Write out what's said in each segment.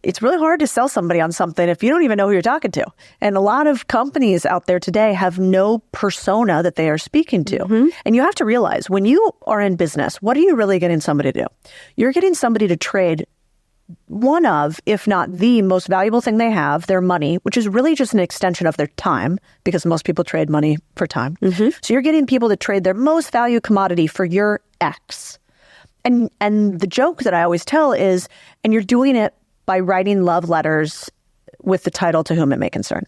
it's really hard to sell somebody on something if you don't even know who you're talking to. And a lot of companies out there today have no persona that they are speaking to. And you have to realize when you are in business, what are you really getting somebody to do? You're getting somebody to trade one of, if not the most valuable thing they have, their money, which is really just an extension of their time, because most people trade money for time. So you're getting people to trade their most valued commodity for your X. And the joke that I always tell is, and you're doing it by writing love letters with the title "To Whom It May Concern,"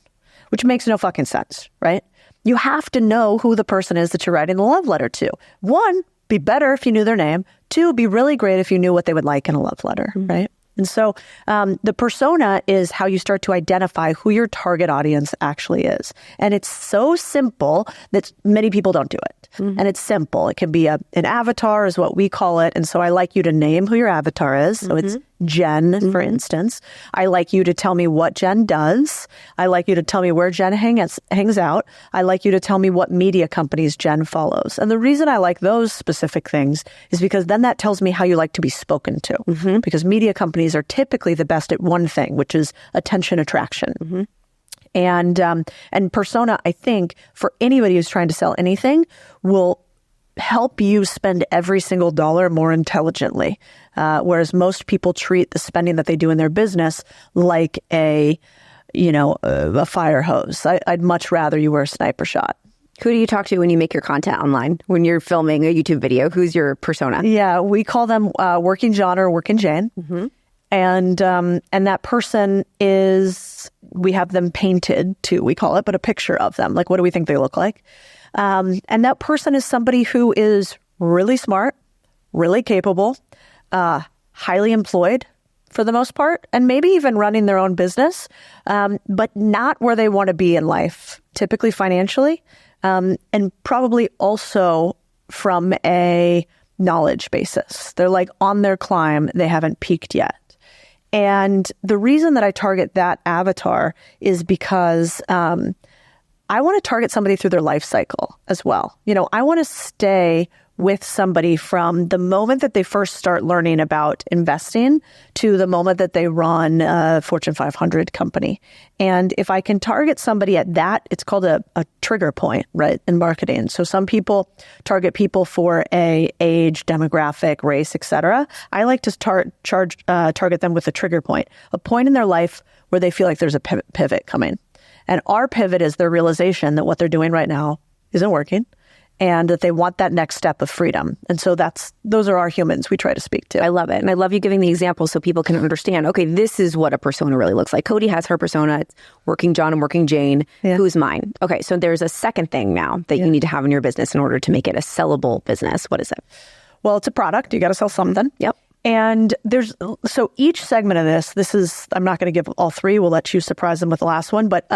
which makes no fucking sense, right? You have to know who the person is that you're writing the love letter to. One, be better if you knew their name. Two, be really great if you knew what they would like in a love letter, right? And so the persona is how you start to identify who your target audience actually is. And it's so simple that many people don't do it. And it's simple. It can be an avatar is what we call it. And so I like you to name who your avatar is. So it's Jen, for instance. I like you to tell me what Jen does. I like you to tell me where Jen hangs out. I like you to tell me what media companies Jen follows. And the reason I like those specific things is because then that tells me how you like to be spoken to. Because media companies are typically the best at one thing, which is attention attraction. And persona, I think, for anybody who's trying to sell anything, will help you spend every single dollar more intelligently. Whereas most people treat the spending that they do in their business like a fire hose. I'd much rather you wear a sniper shot. Who do you talk to when you make your content online? When you're filming a YouTube video, who's your persona? Yeah, we call them Working John or Working Jane. And that person is, we have them painted too, we call it, but a picture of them. Like, what do we think they look like? And that person is somebody who is really smart, really capable, highly employed for the most part, and maybe even running their own business, but not where they want to be in life, typically financially, and probably also from a knowledge basis. They're like on their climb, they haven't peaked yet. And the reason that I target that avatar is because I want to target somebody through their life cycle as well. I want to stay with somebody from the moment that they first start learning about investing to the moment that they run a Fortune 500 company. And if I can target somebody at that, it's called a trigger point, right, in marketing. So some people target people for a age, demographic, race, etc. I like to target them with a trigger point, a point in their life where they feel like there's a pivot coming. And our pivot is their realization that what they're doing right now isn't working, and that they want that next step of freedom. And so those are our humans we try to speak to. I love it. And I love you giving the example so people can understand, okay, this is what a persona really looks like. Cody has her persona. It's Working John and Working Jane. Yeah. Who's mine? Okay, so there's a second thing now that you need to have in your business in order to make it a sellable business. What is it? Well, it's a product. You got to sell something. Yep. And so each segment of this is, I'm not going to give all three. We'll let you surprise them with the last one. But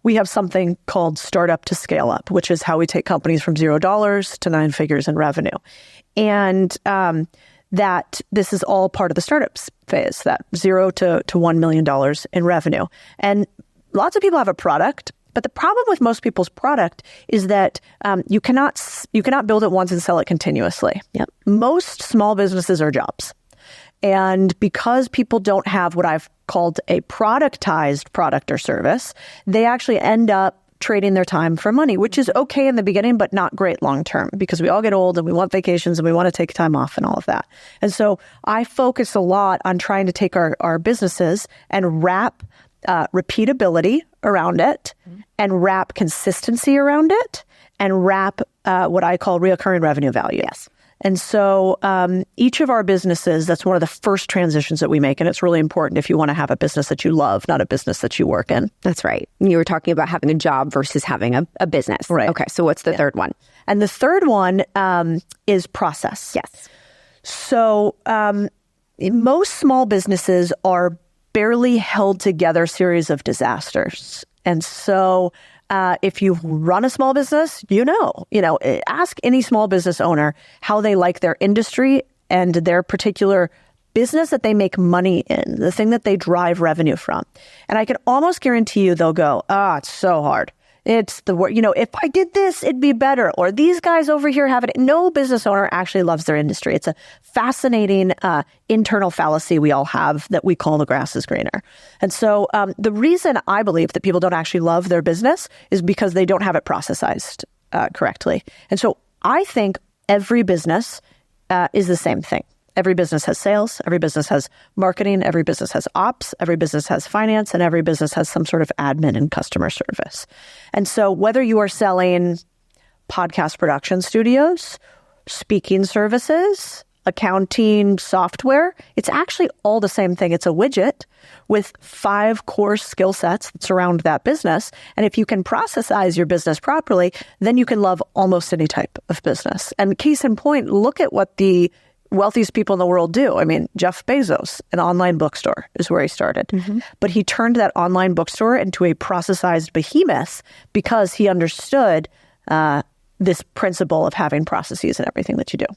we have something called Startup to Scale Up, which is how we take companies from $0 to 9 figures in revenue. And that this is all part of the startups phase, that $0 to $1 million in revenue. And lots of people have a product. But the problem with most people's product is that you cannot build it once and sell it continuously. Yep. Most small businesses are jobs. And because people don't have what I've called a productized product or service, they actually end up trading their time for money, which is okay in the beginning, but not great long term, because we all get old and we want vacations and we want to take time off and all of that. And so I focus a lot on trying to take our businesses and wrap repeatability around it, and wrap consistency around it, and wrap what I call recurring revenue value. Yes. And so each of our businesses, that's one of the first transitions that we make. And it's really important if you want to have a business that you love, not a business that you work in. That's right. You were talking about having a job versus having a business. Right. Okay. So what's the third one? And the third one is process. Yes. So most small businesses are barely held together series of disasters. And so if you run a small business, ask any small business owner how they like their industry and their particular business that they make money in, the thing that they drive revenue from. And I can almost guarantee you they'll go, it's so hard. It's the word, if I did this, it'd be better. Or these guys over here have it. No business owner actually loves their industry. It's a fascinating internal fallacy we all have that we call the grass is greener. And so the reason I believe that people don't actually love their business is because they don't have it processized correctly. And so I think every business is the same thing. Every business has sales, every business has marketing, every business has ops, every business has finance, and every business has some sort of admin and customer service. And so whether you are selling podcast production studios, speaking services, accounting software, it's actually all the same thing. It's a widget with 5 core skill sets that surround that business. And if you can processize your business properly, then you can love almost any type of business. And case in point, look at what the wealthiest people in the world do. I mean, Jeff Bezos, an online bookstore is where he started. Mm-hmm. But he turned that online bookstore into a processized behemoth because he understood this principle of having processes in everything that you do.